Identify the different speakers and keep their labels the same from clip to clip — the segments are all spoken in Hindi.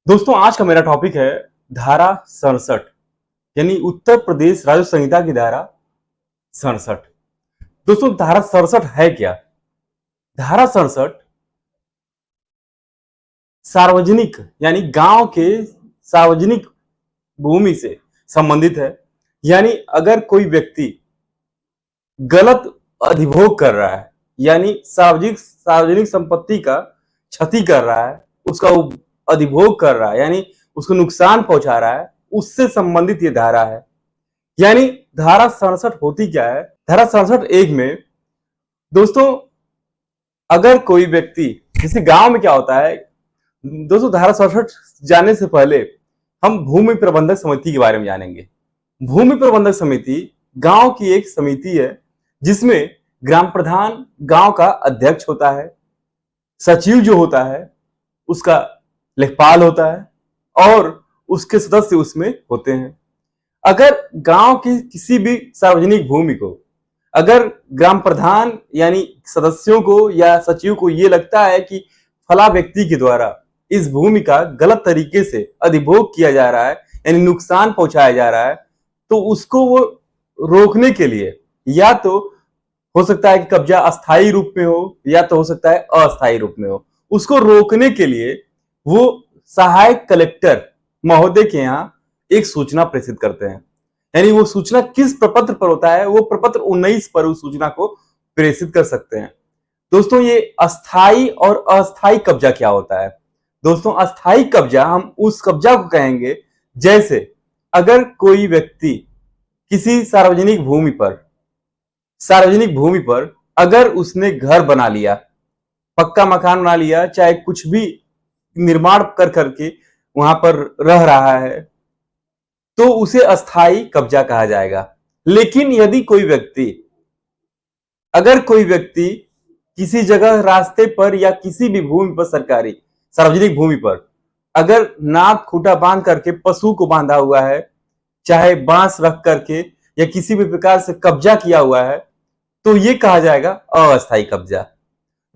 Speaker 1: दोस्तों आज का मेरा टॉपिक है धारा 67 यानी उत्तर प्रदेश राज्य संहिता की धारा 67। दोस्तों धारा 67 है क्या? धारा 67 सार्वजनिक यानी गांव के सार्वजनिक भूमि से संबंधित है। यानी अगर कोई व्यक्ति गलत अधिभोग कर रहा है यानी सार्वजनिक सार्वजनिक संपत्ति का क्षति कर रहा है, उसका अधिभोग कर रहा है यानी उसको नुकसान पहुंचा रहा है, उससे संबंधित ये धारा है। यानी धारा 67 होती क्या है? धारा 67 एक में दोस्तों अगर कोई व्यक्ति, जैसे गांव में क्या होता है दोस्तों, धारा 67 जानने से पहले हम भूमि प्रबंधक समिति के बारे में जानेंगे। भूमि प्रबंधक समिति गांव की एक समिति है जिसमें ग्राम प्रधान गांव का अध्यक्ष होता है, सचिव जो होता है उसका लेखपाल होता है और उसके सदस्य उसमें होते हैं। अगर गांव की किसी भी सार्वजनिक भूमि को अगर ग्राम प्रधान यानी सदस्यों को या सचिव को यह लगता है कि फला व्यक्ति के द्वारा इस भूमि का गलत तरीके से अधिभोग किया जा रहा है यानी नुकसान पहुंचाया जा रहा है, तो उसको वो रोकने के लिए या तो हो सकता है कि कब्जा अस्थायी रूप में हो या तो हो सकता है अस्थायी रूप में हो, उसको रोकने के लिए वो सहायक कलेक्टर महोदय के यहाँ एक सूचना प्रेषित करते हैं। यानी वो सूचना किस प्रपत्र पर होता है? वो प्रपत्र 19 पर उस सूचना को प्रेषित कर सकते हैं। दोस्तों ये अस्थाई और अस्थाई कब्जा क्या होता है? दोस्तों अस्थाई कब्जा हम उस कब्जा को कहेंगे जैसे अगर कोई व्यक्ति किसी सार्वजनिक भूमि पर अगर उसने घर बना लिया, पक्का मकान बना लिया, चाहे कुछ भी निर्माण कर करके वहां पर रह रहा है, तो उसे अस्थाई कब्जा कहा जाएगा। लेकिन यदि कोई व्यक्ति किसी जगह रास्ते पर या किसी भी भूमि पर, सरकारी सार्वजनिक भूमि पर अगर नाद खूंटा बांध करके पशु को बांधा हुआ है, चाहे बांस रख करके या किसी भी प्रकार से कब्जा किया हुआ है, तो यह कहा जाएगा अस्थायी कब्जा।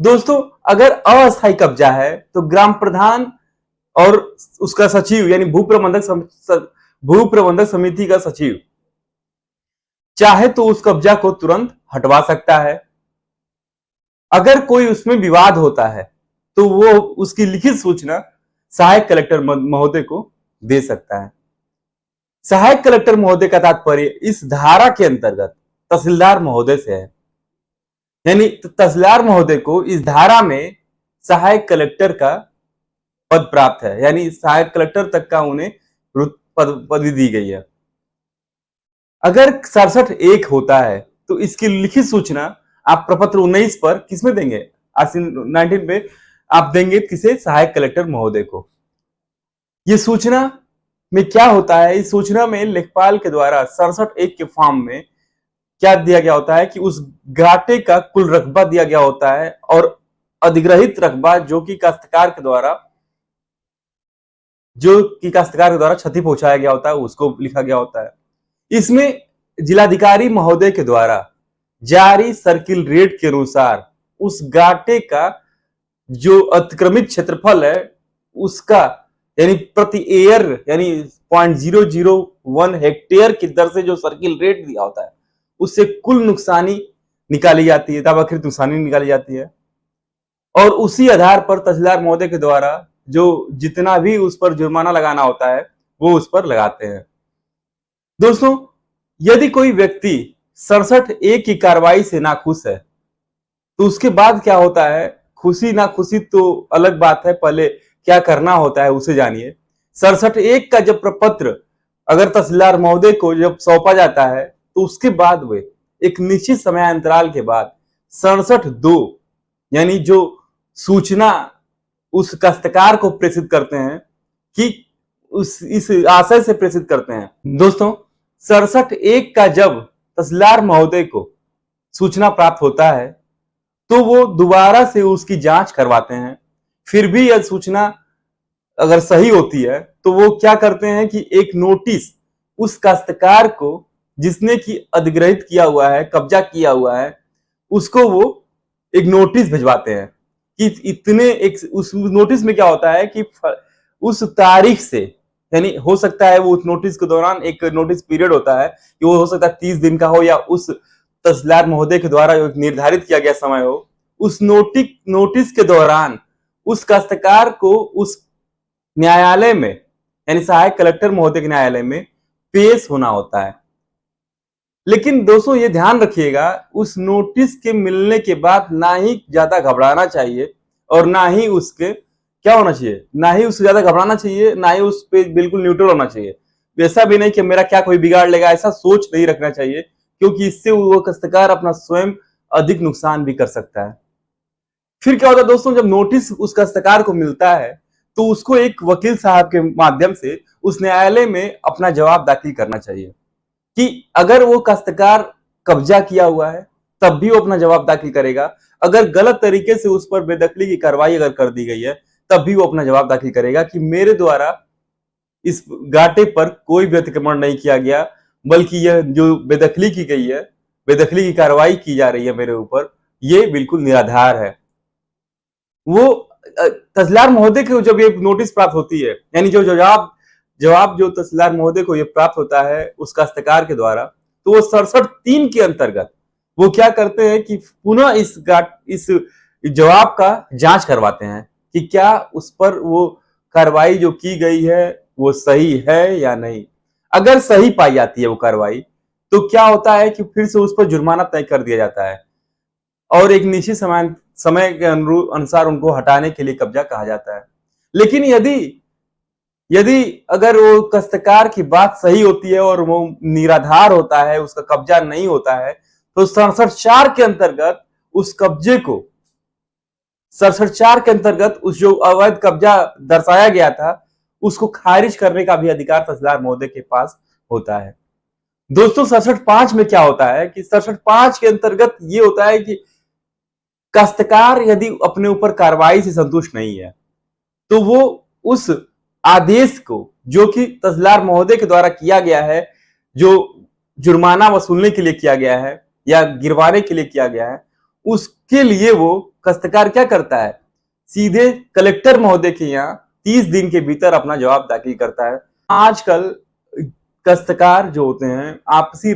Speaker 1: दोस्तों अगर अस्थायी कब्जा है तो ग्राम प्रधान और उसका सचिव यानी भू प्रबंधक समिति का सचिव चाहे तो उस कब्जा को तुरंत हटवा सकता है। अगर कोई उसमें विवाद होता है तो वो उसकी लिखित सूचना सहायक कलेक्टर महोदय को दे सकता है। सहायक कलेक्टर महोदय का तात्पर्य इस धारा के अंतर्गत तहसीलदार महोदय से है। यानी तहसीलदार महोदय को इस धारा में सहायक कलेक्टर का पद प्राप्त है, यानी सहायक कलेक्टर तक का उन्हें पदवी दी गई है। अगर 67(1) होता है तो इसकी लिखित सूचना आप प्रपत्र 19 पर किसमें देंगे? आरसी 19 पे आप देंगे किसे? सहायक कलेक्टर महोदय को। यह सूचना में क्या होता है? इस सूचना में लेखपाल के द्वारा 67(1) के फॉर्म में क्या दिया गया होता है कि उस घाटे का कुल रकबा दिया गया होता है और अधिग्रहित रकबा जो कि काश्तकार के द्वारा क्षति पहुंचाया गया होता है उसको लिखा गया होता है। इसमें जिलाधिकारी महोदय के द्वारा जारी सर्किल रेट के अनुसार उस घाटे का जो अतिक्रमित क्षेत्रफल है उसका यानी प्रति एयर यानी 0.001 हेक्टेयर की दर से जो सर्किल रेट दिया होता है उससे कुल नुकसानी निकाली जाती है, ताबाकृत नुकसानी निकाली जाती है और उसी आधार पर तहसीलदार महोदय के द्वारा जो जितना भी उस पर जुर्माना लगाना होता है वो उस पर लगाते हैं। दोस्तों यदि कोई व्यक्ति 67(1) की कार्रवाई से नाखुश है तो उसके बाद क्या होता है? खुशी ना खुशी तो अलग बात है, पहले क्या करना होता है उसे जानिए। 67(1) का जब प्रपत्र अगर तहसीलदार महोदय को जब सौंपा जाता है तो उसके बाद वे एक निश्चित समय अंतराल के बाद 67(2) यानी जो सूचना उस काश्तकार को प्रेषित करते हैं कि इस आशय से प्रेषित करते हैं। दोस्तों 67(1) का जब तहसीलदार महोदय को सूचना प्राप्त होता है तो वो दोबारा से उसकी जांच करवाते हैं। फिर भी यह सूचना अगर सही होती है तो वो क्या करते हैं कि एक नोटिस उस काश्तकार को जिसने की अधिग्रहित किया हुआ है, कब्जा किया हुआ है, उसको वो एक नोटिस भिजवाते हैं कि उस नोटिस में क्या होता है कि उस तारीख से, यानी हो सकता है वो उस नोटिस के दौरान एक नोटिस पीरियड होता है कि वो हो सकता है 30 दिन का हो या उस तहसीलदार महोदय के द्वारा जो निर्धारित किया गया समय हो, उस नोटिस के दौरान उस काश्तकार को उस न्यायालय में, यानी सहायक कलेक्टर महोदय के न्यायालय में पेश होना होता है। लेकिन दोस्तों ये ध्यान रखिएगा, उस नोटिस के मिलने के बाद ना ही ज्यादा घबराना चाहिए और ना ही उसके क्या होना चाहिए, ना ही उससे ज्यादा घबराना चाहिए, ना ही उस पे बिल्कुल न्यूट्रल होना चाहिए। ऐसा भी नहीं कि मेरा क्या कोई बिगाड़ लेगा, ऐसा सोच नहीं रखना चाहिए, क्योंकि इससे वो काश्तकार अपना स्वयं अधिक नुकसान भी कर सकता है। फिर क्या होता है दोस्तों, जब नोटिस उस काश्तकार को मिलता है तो उसको एक वकील साहब के माध्यम से उस न्यायालय में अपना जवाब दाखिल करना चाहिए कि अगर वो काश्तकार कब्जा किया हुआ है तब भी वो अपना जवाब दाखिल करेगा, अगर गलत तरीके से उस पर बेदखली की कार्रवाई अगर कर दी गई है तब भी वो अपना जवाब दाखिल करेगा कि मेरे द्वारा इस गाटे पर कोई भी अतिक्रमण नहीं किया गया, बल्कि यह जो बेदखली की गई है, बेदखली की कार्रवाई की जा रही है मेरे ऊपर, ये बिल्कुल निराधार है। वो तहसीलदार महोदय को जब ये नोटिस प्राप्त होती है, यानी जो जवाब जवाब जो तहसीलदार महोदय को ये प्राप्त होता है उस काश्तकार के द्वारा, तो वो 67(3) के अंतर्गत वो क्या करते हैं कि पुनः इस जवाब का जांच करवाते हैं कि क्या उस पर वो कार्रवाई जो की गई है वो सही है या नहीं। अगर सही पाई जाती है वो कार्रवाई, तो क्या होता है कि फिर से उस पर जुर्माना तय कर दिया जाता है और एक निश्चित समय के अनुसार उनको हटाने के लिए कब्जा कहा जाता है। लेकिन यदि यदि अगर वो काश्तकार की बात सही होती है और वो निराधार होता है, उसका कब्जा नहीं होता है, तो 67(4) के अंतर्गत उस कब्जे को 67(4) के अंतर्गत उस जो अवैध कब्जा दर्शाया गया था उसको खारिज करने का भी अधिकार तहसीलदार महोदय के पास होता है। दोस्तों 67(5) में क्या होता है कि 67(5) के अंतर्गत ये होता है कि काश्तकार यदि अपने ऊपर कार्रवाई से संतुष्ट नहीं है तो वो उस आदेश को जो कि तहसीलदार महोदय के द्वारा किया गया है, जो जुर्माना वसूलने के लिए किया गया है या गिरवाने के लिए किया गया है, उसके लिए वो काश्तकार क्या करता है, सीधे कलेक्टर महोदय के यहाँ 30 दिन के भीतर अपना जवाब दाखिल करता है। आजकल काश्तकार जो होते हैं आपसी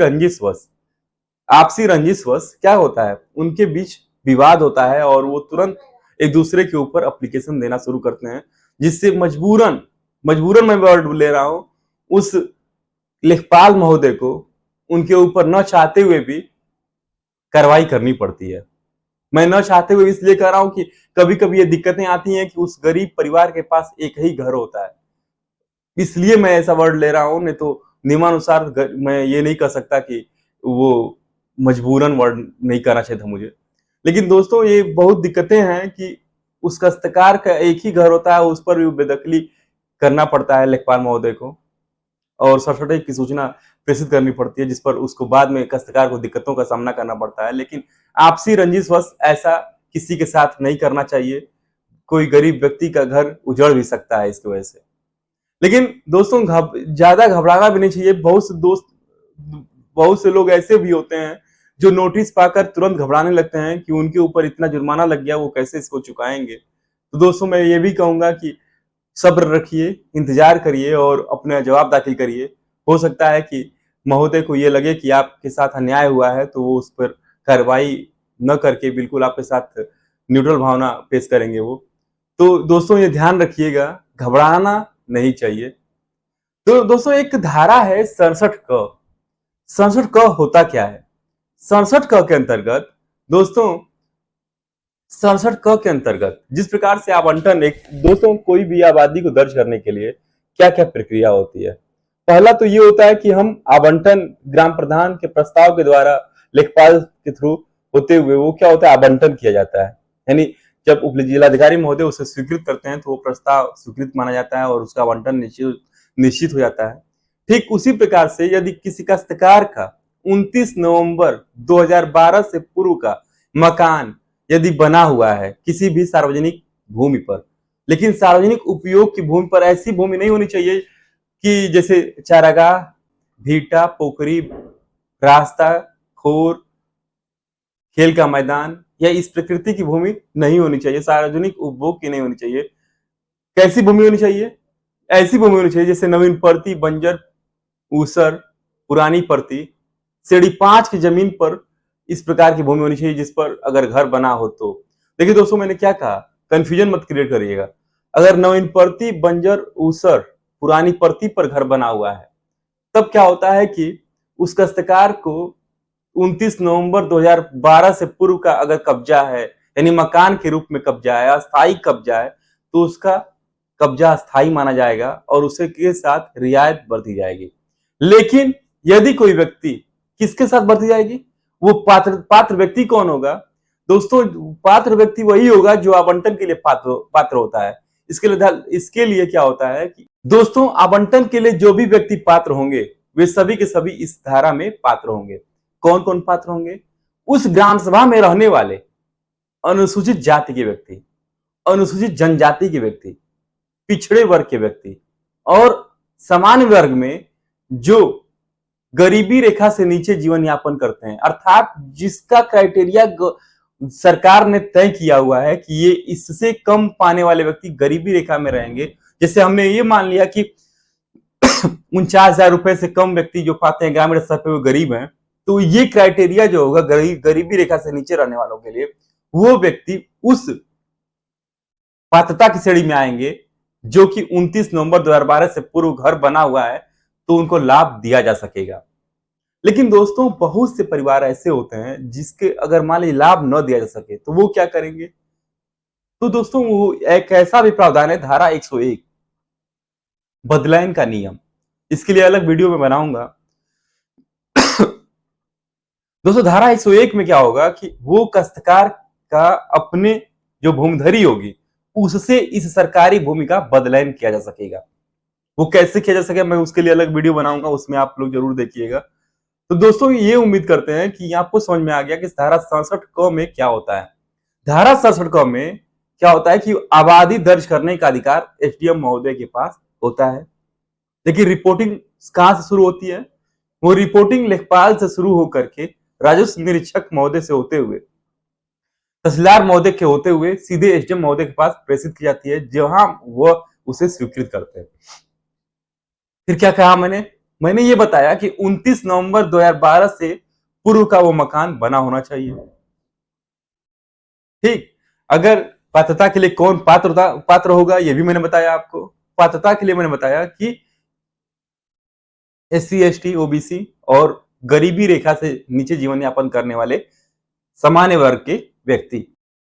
Speaker 1: रंजिशवश क्या होता है, उनके बीच विवाद होता है और वो तुरंत एक दूसरे के ऊपर एप्लीकेशन देना शुरू करते हैं, जिससे मजबूरन मजबूरन मैं वर्ड ले रहा हूं, उस लेखपाल महोदय को उनके ऊपर न चाहते हुए भी कार्रवाई करनी पड़ती है। मैं न चाहते हुए इसलिए कह रहा हूं कि कभी कभी ये दिक्कतें आती हैं कि उस गरीब परिवार के पास एक ही घर होता है, इसलिए मैं ऐसा वर्ड ले रहा हूं, नहीं तो नियमानुसार मैं ये नहीं कह सकता कि वो मजबूरन वर्ड नहीं करना चाहिए था मुझे। लेकिन दोस्तों ये बहुत दिक्कतें हैं कि उस काश्तकार का एक ही घर होता है, उस पर भी बेदखली करना पड़ता है लेखपाल महोदय को और सरसटे की सूचना प्रेषित करनी पड़ती है, जिस पर उसको बाद में काश्तकार को दिक्कतों का सामना करना पड़ता है। लेकिन आपसी रंजिशवश ऐसा किसी के साथ नहीं करना चाहिए, कोई गरीब व्यक्ति का घर उजड़ भी सकता है इसकी वजह से। लेकिन दोस्तों ज्यादा घबराना भी नहीं चाहिए। बहुत से लोग ऐसे भी होते हैं जो नोटिस पाकर तुरंत घबराने लगते हैं कि उनके ऊपर इतना जुर्माना लग गया, वो कैसे इसको चुकाएंगे। तो दोस्तों मैं ये भी कहूंगा कि सब्र रखिए, इंतजार करिए और अपना जवाब दाखिल करिए। हो सकता है कि महोदय को ये लगे कि आपके साथ अन्याय हुआ है तो वो उस पर कार्रवाई न करके बिल्कुल आपके साथ न्यूट्रल भावना पेश करेंगे वो। तो दोस्तों ये ध्यान रखिएगा, घबराना नहीं चाहिए। तो दोस्तों एक धारा है 67(क). 67(क) होता क्या है? 67(क) के अंतर्गत दोस्तों 67(क) के अंतर्गत जिस प्रकार से आवंटन, एक दोस्तों कोई भी आबादी को दर्ज करने के लिए क्या क्या प्रक्रिया होती है। पहला तो ये होता है कि हम आवंटन ग्राम प्रधान के प्रस्ताव के द्वारा लेखपाल के थ्रू होते हुए वो क्या होता है, आवंटन किया जाता है। यानी जब उप जिलाधिकारी महोदय उसे स्वीकृत करते हैं तो वो प्रस्ताव स्वीकृत माना जाता है और उसका आवंटन निश्चित हो जाता है। ठीक उसी प्रकार से यदि किसी काश्तकार का 29 नवंबर 2012 से पूर्व का मकान यदि बना हुआ है किसी भी सार्वजनिक भूमि पर, लेकिन सार्वजनिक उपयोग की भूमि पर, ऐसी भूमि नहीं होनी चाहिए कि जैसे चारागाह, भीटा, पोखरी, रास्ता, खोर, खेल का मैदान या इस प्रकृति की भूमि नहीं होनी चाहिए, सार्वजनिक उपभोग की नहीं होनी चाहिए। कैसी भूमि होनी चाहिए? ऐसी भूमि होनी चाहिए जैसे नवीन परती, बंजर, ऊसर, पुरानी परती, श्रेणी 5 की जमीन पर इस प्रकार की भूमि होनी चाहिए जिस पर अगर घर बना हो तो। देखिए दोस्तों, मैंने क्या कहा, कंफ्यूजन मत क्रिएट करिएगा। अगर नवीन परती, बंजर, ऊसर, पुरानी परती पर घर बना हुआ है, तब क्या होता है कि उस काश्तकार को 29 नवंबर 2012 से पूर्व का अगर कब्जा है, यानी मकान के रूप में कब्जा है, अस्थायी कब्जा है, तो उसका कब्जा अस्थायी माना जाएगा और उसे के साथ रियायत बरती जाएगी। लेकिन यदि कोई व्यक्ति, किसके साथ बरती जाएगी? वो पात्र पात्र व्यक्ति कौन होगा? दोस्तों, पात्र व्यक्ति वही होगा जो आवंटन के लिए पात्र पात्र होता है। इसके लिए क्या होता है कि दोस्तों, आवंटन के लिए जो भी व्यक्ति पात्र होंगे, वे सभी के सभी इस धारा में पात्र होंगे। कौन कौन पात्र होंगे? उस ग्राम सभा में रहने वाले अनुसूचित जाति के व्यक्ति, अनुसूचित जनजाति के व्यक्ति, पिछड़े वर्ग के व्यक्ति और सामान्य वर्ग में जो गरीबी रेखा से नीचे जीवन यापन करते हैं, अर्थात जिसका क्राइटेरिया सरकार ने तय किया हुआ है कि ये इससे कम पाने वाले व्यक्ति गरीबी रेखा में रहेंगे। जैसे हमने ये मान लिया कि 49,000 रुपए से कम व्यक्ति जो पाते हैं ग्रामीण स्तर पे वो गरीब हैं, तो ये क्राइटेरिया जो होगा गरीबी रेखा से नीचे रहने वालों के लिए, वो व्यक्ति उस पात्रता की श्रेणी में आएंगे जो कि 29 नवंबर 2012 से पूर्व घर बना हुआ है, तो उनको लाभ दिया जा सकेगा। लेकिन दोस्तों, बहुत से परिवार ऐसे होते हैं जिसके अगर मान लीजिए लाभ न दिया जा सके तो वो क्या करेंगे? तो दोस्तों, वो एक ऐसा भी प्रावधान है, धारा 101 बदलायन का नियम, इसके लिए अलग वीडियो में बनाऊंगा। दोस्तों, धारा 101 में क्या होगा कि वो काश्तकार का अपने जो भूमिधरी होगी उससे इस सरकारी भूमि का बदलायन किया जा सकेगा। वो कैसे किया जा सकेगा, मैं उसके लिए अलग वीडियो बनाऊंगा, उसमें आप लोग जरूर देखिएगा। तो दोस्तों, ये उम्मीद करते हैं कि आपको समझ में आ गया कि धारा 67 क में क्या होता है। धारा 67 क में क्या होता है कि आबादी दर्ज करने का अधिकार एसडीएम महोदय के पास होता है। देखिए, रिपोर्टिंग कहां से शुरू होती है? वो रिपोर्टिंग लेखपाल से शुरू होकर के राजस्व निरीक्षक महोदय से होते हुए, तहसीलदार महोदय के होते हुए सीधे एसडीएम महोदय के पास प्रेषित की जाती है, जहां वह उसे स्वीकृत करते हैं। फिर क्या कहा मैंने ये बताया कि 29 नवंबर 2012 से पूर्व का वो मकान बना होना चाहिए। ठीक, अगर पात्रता के लिए कौन पात्र होगा, ये भी मैंने बताया आपको। पात्रता के लिए मैंने बताया कि एससी, एसटी, ओबीसी और गरीबी रेखा से नीचे जीवन यापन करने वाले सामान्य वर्ग के व्यक्ति।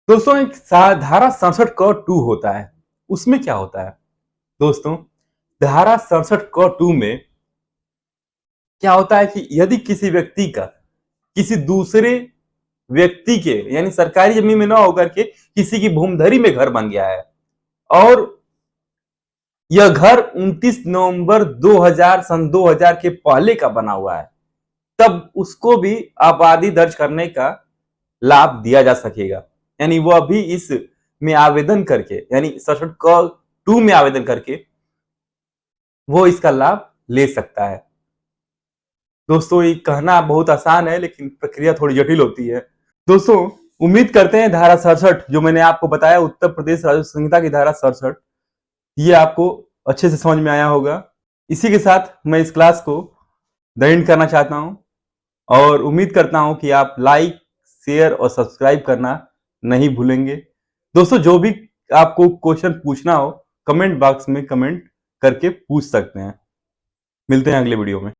Speaker 1: दोस्तों, एक धारा 67 क 2 होता है, उसमें क्या होता है? दोस्तों, धारा 67 क 2 में क्या होता है कि यदि किसी व्यक्ति का किसी दूसरे व्यक्ति के, यानी सरकारी जमीन में न होकर के किसी की भूमिधरी में घर बन गया है और यह घर 29 नवंबर 2000 के पहले का बना हुआ है, तब उसको भी आबादी दर्ज करने का लाभ दिया जा सकेगा। यानी वह भी इस में आवेदन करके, यानी 67 क 2 में आवेदन करके वो इसका लाभ ले सकता है। दोस्तों, ये कहना बहुत आसान है लेकिन प्रक्रिया थोड़ी जटिल होती है। दोस्तों, उम्मीद करते हैं धारा 67 जो मैंने आपको बताया, उत्तर प्रदेश राजस्व संहिता की धारा 67, ये आपको अच्छे से समझ में आया होगा। इसी के साथ मैं इस क्लास को एंड करना चाहता हूं और उम्मीद करता हूं कि आप लाइक, शेयर और सब्सक्राइब करना नहीं भूलेंगे। दोस्तों, जो भी आपको क्वेश्चन पूछना हो, कमेंट बॉक्स में कमेंट करके पूछ सकते हैं। मिलते हैं अगले वीडियो में।